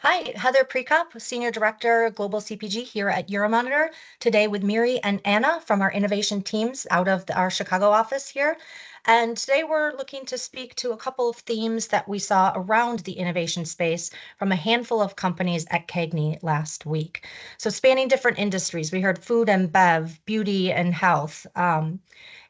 Hi, Heather Prekop, Senior Director, Global CPG here at Euromonitor, today with Miri and Anna from our innovation teams out of our Chicago office here. And today we're looking to speak to a couple of themes that we saw around the innovation space from a handful of companies at CAGNY last week. So spanning different industries, we heard food and bev, beauty and health.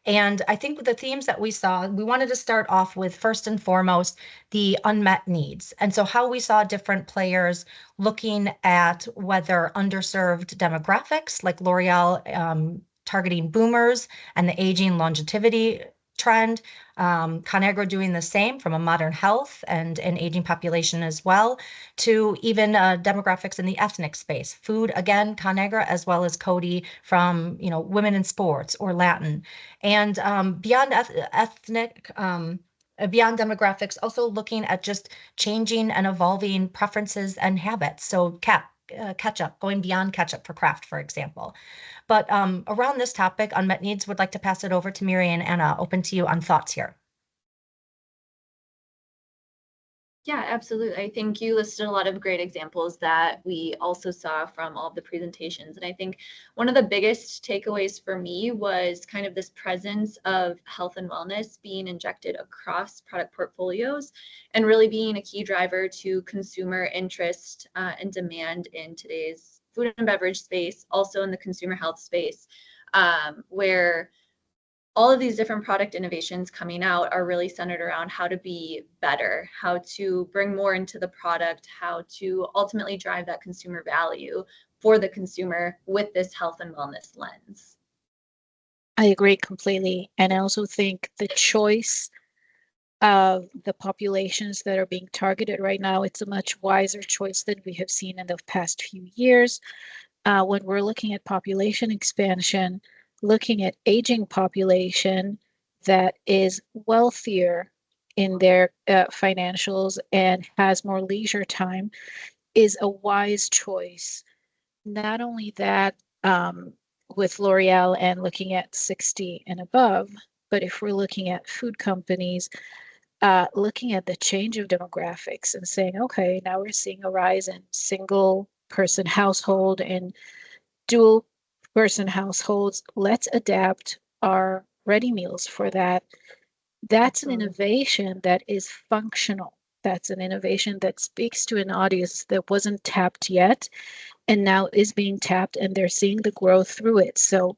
And I think the themes that we saw, we wanted to start off with first and foremost the unmet needs. And so, how we saw different players looking at whether underserved demographics like L'Oreal targeting boomers and the aging longevity trend, ConAgra doing the same from a modern health and an aging population as well, to even demographics in the ethnic space. Food, again, ConAgra, as well as Cody from women in sports or Latin. And beyond ethnic, beyond demographics, also looking at just changing and evolving preferences and habits. So ketchup, going beyond ketchup for craft, for example. But around this topic, unmet needs, would like to pass it over to Miri and Anna. Open to you on thoughts here. Yeah, absolutely. I think you listed a lot of great examples that we also saw from all of the presentations. And I think one of the biggest takeaways for me was kind of this presence of health and wellness being injected across product portfolios and really being a key driver to consumer interest and demand in today's food and beverage space, also in the consumer health space, where all of these different product innovations coming out are really centered around how to be better, how to bring more into the product, how to ultimately drive that consumer value for the consumer with this health and wellness lens. I agree completely. And I also think the choice of the populations that are being targeted right now, it's a much wiser choice than we have seen in the past few years. When we're looking at population expansion, looking at aging population that is wealthier in their financials and has more leisure time is a wise choice. Not only that, with L'Oreal and looking at 60 and above, but if we're looking at food companies, looking at the change of demographics and saying, okay, now we're seeing a rise in single person household and dual person households. Let's adapt our ready meals for that. That's an innovation that is functional. That's an innovation that speaks to an audience that wasn't tapped yet and now is being tapped, and they're seeing the growth through it. So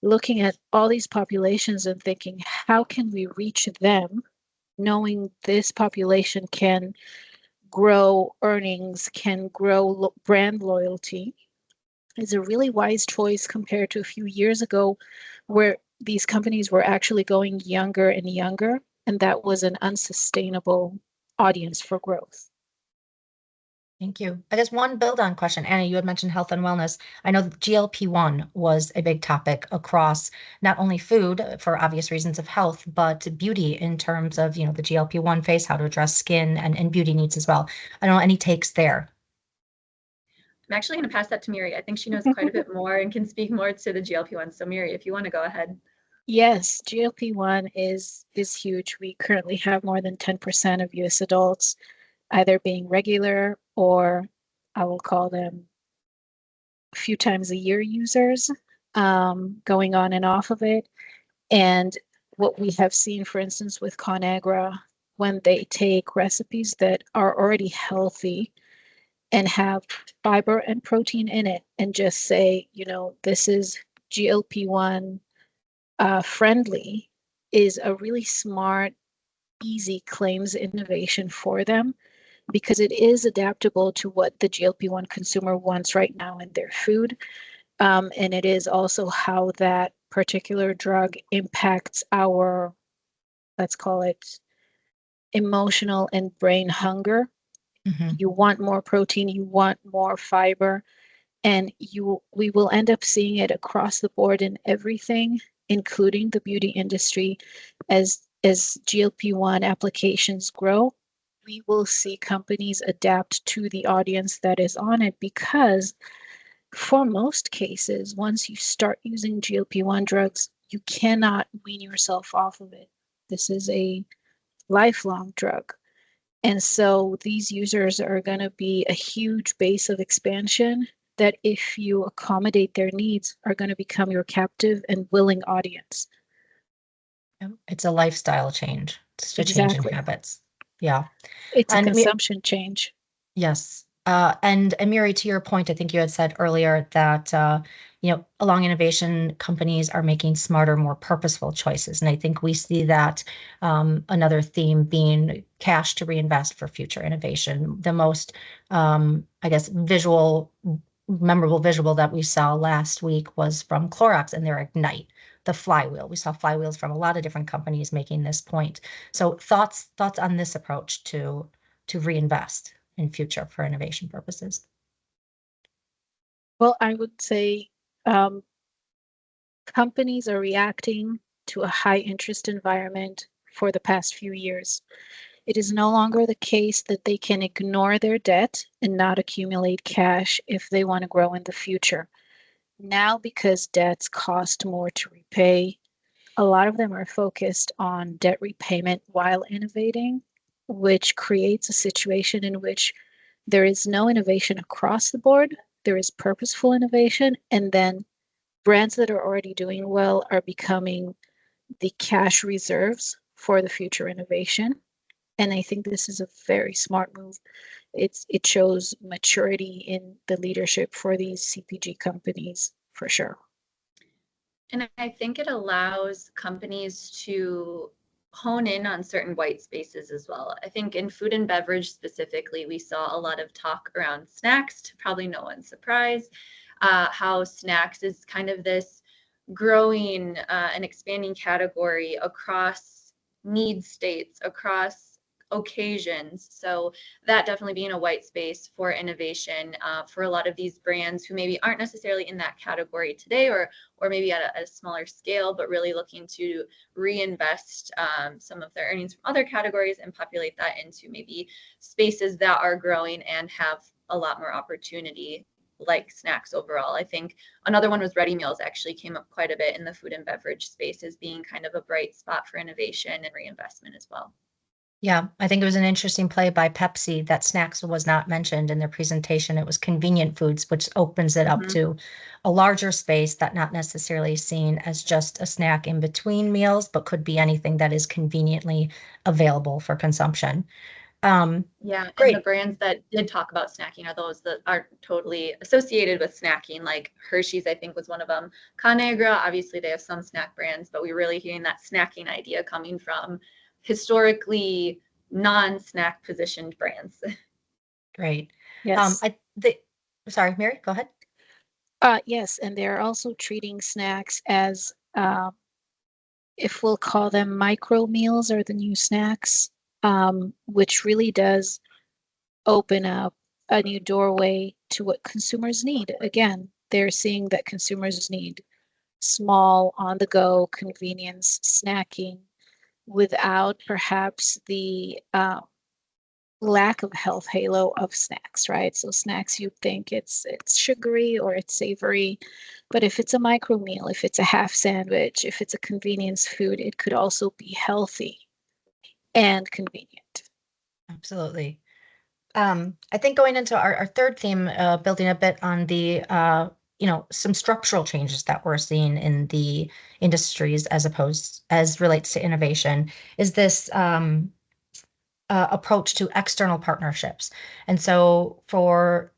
looking at all these populations and thinking, how can we reach them, knowing this population can grow earnings, can grow brand loyalty, is a really wise choice compared to a few years ago where these companies were actually going younger and younger, and that was an unsustainable audience for growth. Thank you. I guess one build on question, Anna, you had mentioned health and wellness. I know GLP-1 was a big topic across not only food for obvious reasons of health, but beauty in terms of, the GLP-1 phase, how to address skin and beauty needs as well. I don't know, any takes there? I'm actually going to pass that to Miri. I think she knows quite a bit more and can speak more to the GLP-1. So Miri, if you want to go ahead. Yes, GLP-1 is huge. We currently have more than 10% of US adults either being regular or I will call them a few times a year users, going on and off of it. And what we have seen, for instance, with ConAgra, when they take recipes that are already healthy and have fiber and protein in it and just say, this is GLP-1 friendly, is a really smart, easy claims innovation for them because it is adaptable to what the GLP-1 consumer wants right now in their food. And it is also how that particular drug impacts our, let's call it, emotional and brain hunger. Mm-hmm. You want more protein, you want more fiber, and we will end up seeing it across the board in everything, including the beauty industry. As GLP-1 applications grow, we will see companies adapt to the audience that is on it because for most cases, once you start using GLP-1 drugs, you cannot wean yourself off of it. This is a lifelong drug. And so these users are going to be a huge base of expansion that, if you accommodate their needs, are going to become your captive and willing audience. It's a lifestyle change. It's a change in Exactly. habits. Yeah. It's a And consumption change. yes. And Miri, to your point, I think you had said earlier that along innovation, companies are making smarter, more purposeful choices, and I think we see that another theme being cash to reinvest for future innovation. The most, I guess, memorable visual that we saw last week was from Clorox and their Ignite, the flywheel. We saw flywheels from a lot of different companies making this point. So thoughts on this approach to reinvest in future for innovation purposes? Well, I would say companies are reacting to a high interest environment for the past few years. It is no longer the case that they can ignore their debt and not accumulate cash if they want to grow in the future. Now, because debts cost more to repay, a lot of them are focused on debt repayment while innovating, which creates a situation in which there is no innovation across the board. There is purposeful innovation, and then brands that are already doing well are becoming the cash reserves for the future innovation. And I think this is a very smart move. It shows maturity in the leadership for these CPG companies for sure. And I think it allows companies to hone in on certain white spaces as well. I think in food and beverage specifically, we saw a lot of talk around snacks, to probably no one's surprise, how snacks is kind of this growing and expanding category across need states, across occasions. So that definitely being a white space for innovation for a lot of these brands who maybe aren't necessarily in that category today, or maybe at a smaller scale, but really looking to reinvest some of their earnings from other categories and populate that into maybe spaces that are growing and have a lot more opportunity, like snacks overall. I think another one was ready meals, actually came up quite a bit in the food and beverage space as being kind of a bright spot for innovation and reinvestment as well. Yeah, I think it was an interesting play by Pepsi that snacks was not mentioned in their presentation. It was convenient foods, which opens it up Mm-hmm. to a larger space that not necessarily seen as just a snack in between meals, but could be anything that is conveniently available for consumption. Yeah, and the Great. brands that did talk about snacking are those that are totally associated with snacking, like Hershey's, I think was one of them. Conagra, obviously they have some snack brands, but we're really hearing that snacking idea coming from historically non-snack positioned brands. Great. Yes. Sorry, Mary, go ahead. Yes, and they're also treating snacks as, if we'll call them micro meals, are the new snacks, which really does open up a new doorway to what consumers need. Again, they're seeing that consumers need small, on the go convenience snacking without perhaps the lack of health halo of snacks, right? So snacks, you think it's sugary or it's savory, but if it's a micro meal, if it's a half sandwich, if it's a convenience food, it could also be healthy and convenient. Absolutely. I think going into our third theme, building a bit on the some structural changes that we're seeing in the industries as relates to innovation, is this approach to external partnerships. And so for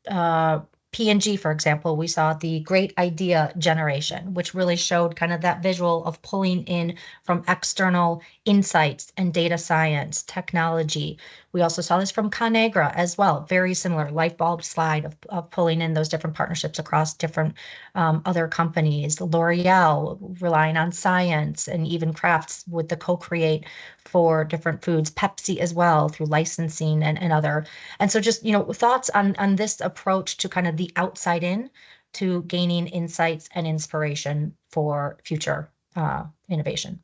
P&G, for example, we saw the great idea generation, which really showed kind of that visual of pulling in from external insights and data science, technology. We also saw this from Conagra as well, very similar light bulb slide of pulling in those different partnerships across different other companies. L'Oreal relying on science, and even Crafts with the co-create for different foods, Pepsi as well through licensing and other. And so just, thoughts on this approach to kind of the outside in to gaining insights and inspiration for future innovation.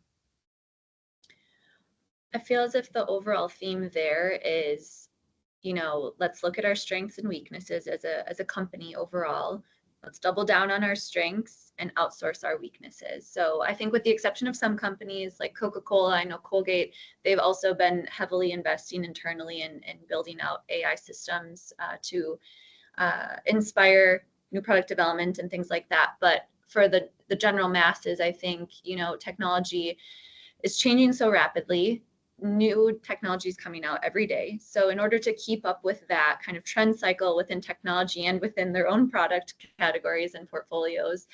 I feel as if the overall theme there is, let's look at our strengths and weaknesses as a company overall, Let's double down on our strengths and outsource our weaknesses. So I think with the exception of some companies like Coca-Cola, I know Colgate, they've also been heavily investing internally in building out AI systems to inspire new product development and things like that. But for the general masses, I think, technology is changing so rapidly. New technologies coming out every day. So in order to keep up with that kind of trend cycle within technology and within their own product categories and portfolios,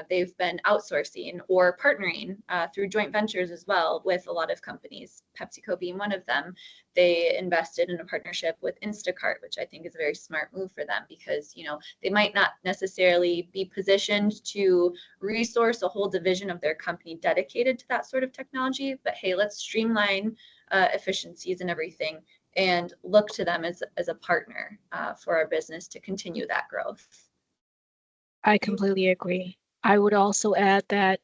they've been outsourcing or partnering through joint ventures as well with a lot of companies, PepsiCo being one of them. They invested in a partnership with Instacart, which I think is a very smart move for them because, they might not necessarily be positioned to resource a whole division of their company dedicated to that sort of technology, but hey, let's streamline efficiencies and everything and look to them as a partner for our business to continue that growth. I completely agree. I would also add that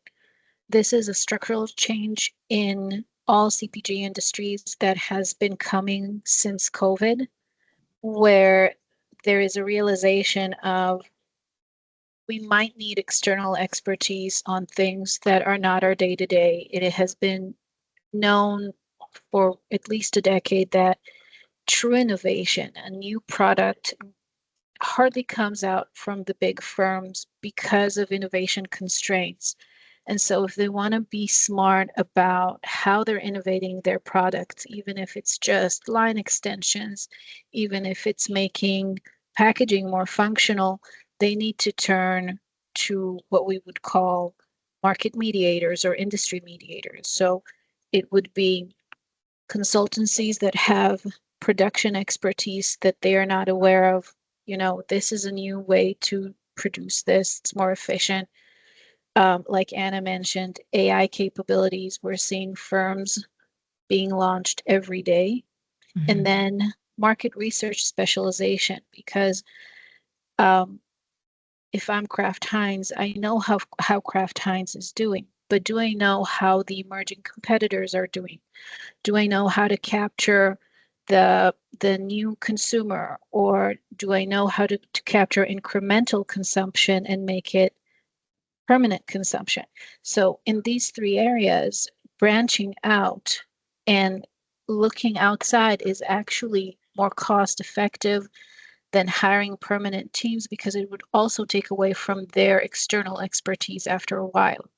this is a structural change in all CPG industries that has been coming since COVID, where there is a realization of we might need external expertise on things that are not our day to day. It has been known for at least a decade that true innovation, a new product, hardly comes out from the big firms because of innovation constraints. And so, if they want to be smart about how they're innovating their products, even if it's just line extensions, even if it's making packaging more functional, they need to turn to what we would call market mediators or industry mediators. So, it would be consultancies that have production expertise that they are not aware of. This is a new way to produce this, it's more efficient. Like Anna mentioned, AI capabilities, we're seeing firms being launched every day. Mm-hmm. And then market research specialization, because if I'm Kraft Heinz, I know how Kraft Heinz is doing, but do I know how the emerging competitors are doing? Do I know how to capture the new consumer, or do I know how to capture incremental consumption and make it permanent consumption? So in these three areas, branching out and looking outside is actually more cost effective than hiring permanent teams, because it would also take away from their external expertise after a while.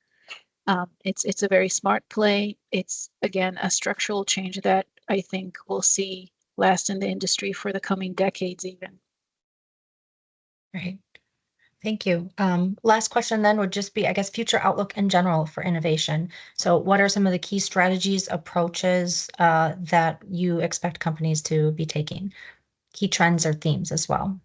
It's a very smart play. It's, again, a structural change that I think we'll see last in the industry for the coming decades even. Right. Thank you. Last question then would just be, I guess, future outlook in general for innovation. So what are some of the key strategies, approaches that you expect companies to be taking? Key trends or themes as well?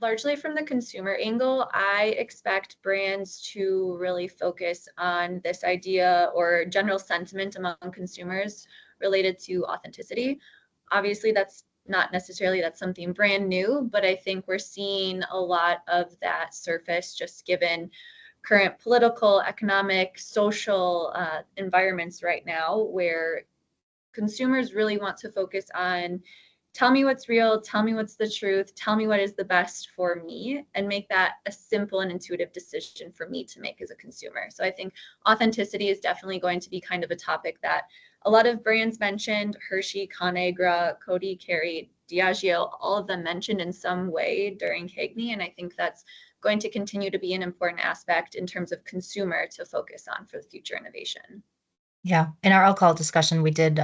Largely from the consumer angle, I expect brands to really focus on this idea or general sentiment among consumers related to authenticity. Obviously, that's not necessarily that's something brand new, but I think we're seeing a lot of that surface just given current political, economic, social environments right now where consumers really want to focus on tell me what's real, tell me what's the truth, tell me what is the best for me, and make that a simple and intuitive decision for me to make as a consumer. So I think authenticity is definitely going to be kind of a topic that a lot of brands mentioned. Hershey, Conagra, Coty, Carey, Diageo, all of them mentioned in some way during CAGNY, and I think that's going to continue to be an important aspect in terms of consumer to focus on for the future innovation. Yeah, in our alcohol discussion, we did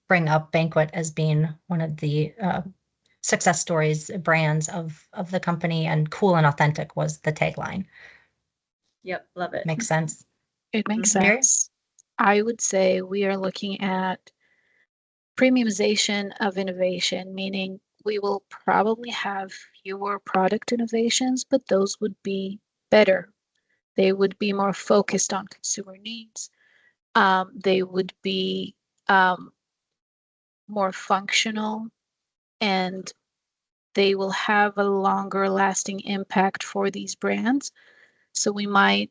bring up Banquet as being one of the success stories, brands of the company, and cool and authentic was the tagline. Yep, love it. Makes sense. It makes Miri? sense. I would say we are looking at premiumization of innovation, meaning we will probably have fewer product innovations, but those would be better. They would be more focused on consumer needs. They would be more functional, and they will have a longer lasting impact for these brands. So we might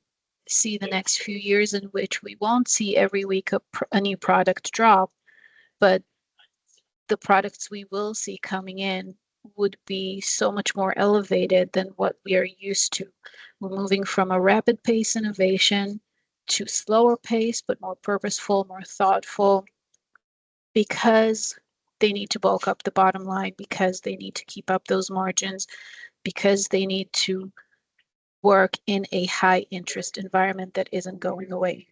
see the next few years in which we won't see every week a new product drop, but the products we will see coming in would be so much more elevated than what we are used to. We're moving from a rapid pace innovation to slower pace, but more purposeful, more thoughtful, because they need to bulk up the bottom line, because they need to keep up those margins, because they need to work in a high interest environment that isn't going away.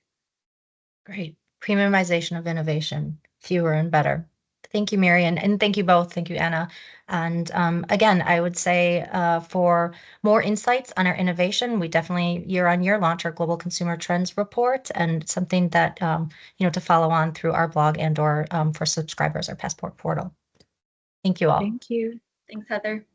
Great. Premiumization of innovation, fewer and better. Thank you, Miri, and thank you both. Thank you, Anna. And again, I would say for more insights on our innovation, we definitely year on year launch our Global Consumer Trends Report, and something that to follow on through our blog and or for subscribers, our Passport portal. Thank you all. Thank you. Thanks, Heather.